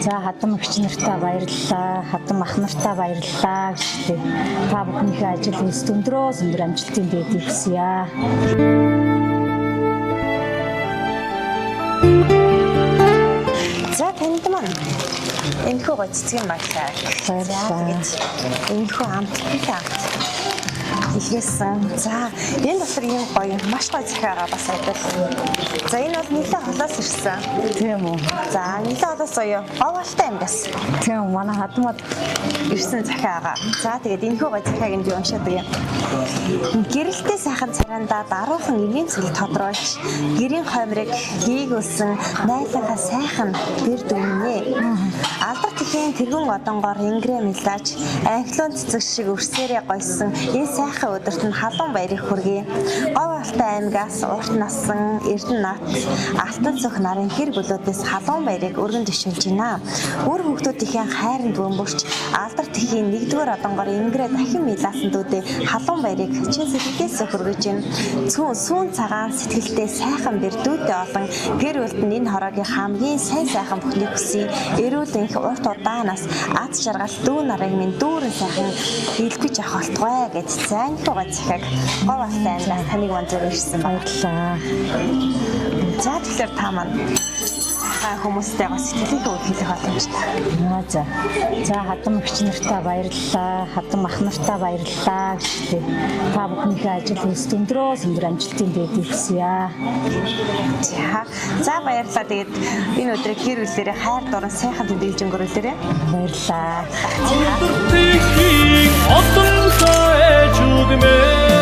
За хатам эгч нартаа баярлалаа, хатам ах нартаа баярлалаа гэжтэй. Та бүхнийхээ ажил үйлс өндрөө өндөр амжилтын байдгийг хүсье. За танд маань энэхүү гоё цэцгийн баярлалаа. Баярлалаа. Энэхүү амтлаа. Ихээсэн. За энэ дотор ийм гоё маш гоё захиагаа бас байдаг. За энэ бол нэлээд холоос ирсэн. Тийм үү. За нэлээд холоос соёо. Говалтай юм бас. Тийм үү. Манай хатмад Ирсэн захиагаа. За тэгээд энэхүү гоё захиаг энд уншаад өгье. Гэрэлтэй сайхан царайндаа даруухан эгийн цэл тодруулж гэрийн хоймрыг хийгүүлсэн найланхаа сайхан бэр дүннэ. Алдар тэхийн тэргүүн одонгоор ингрэ мэлаж анхлон цэцэг шиг өрсөөрөө гойсон энэ сайхан өдөрт нь халуун баярыг хүргэе. Гов алтай аймгаас урт насан Эрдэнэ нат алтан цөх нарын гэр бүлүүдээс халуун баярыг өргөн төшүүлж байна. Үр хүүхдүүдийн хайранд бөмбөрч алдар тэхийн 1-р одонгоор ингрэ дахин мэлаасан дүүдээ халуун баярыг чин сэтгэлээс хүргэж байна. Сүүн цагаан сэтгэлтэй сайхан бэрдүүтэй олон гэр бүлд нь энэ хороогийн хамгийн сайхан бүхнийг хүсье. Эрүүл энх урт удаанаас ад жаргал дүү нарыг минь дүүрэн сайхан илгэж авах болтугай гэж зайнхуйгаа захиаг гов алтай аймнаас таныг манд зөв ирсэн баярлалаа. За тэгэхээр та маань хүмүүстэй бас сэтгэлийнхээ үг хэлэх боломжтой. За хатам эгч нартаа баярлалаа, хатам ах нартаа баярлалаа гэжтэй. Та бүхнийхээ ажил үйлс өндрөө өндөр амжилтын байдгийг хүсье. За баярлалаа. Тэгээд энэ өдрийг гэр бүлээрээ хайр дуран сайхан тэмдэглэж өнгөрүүлээрэй. Баярлалаа. Алдар тэхийн одон сая чүгмэ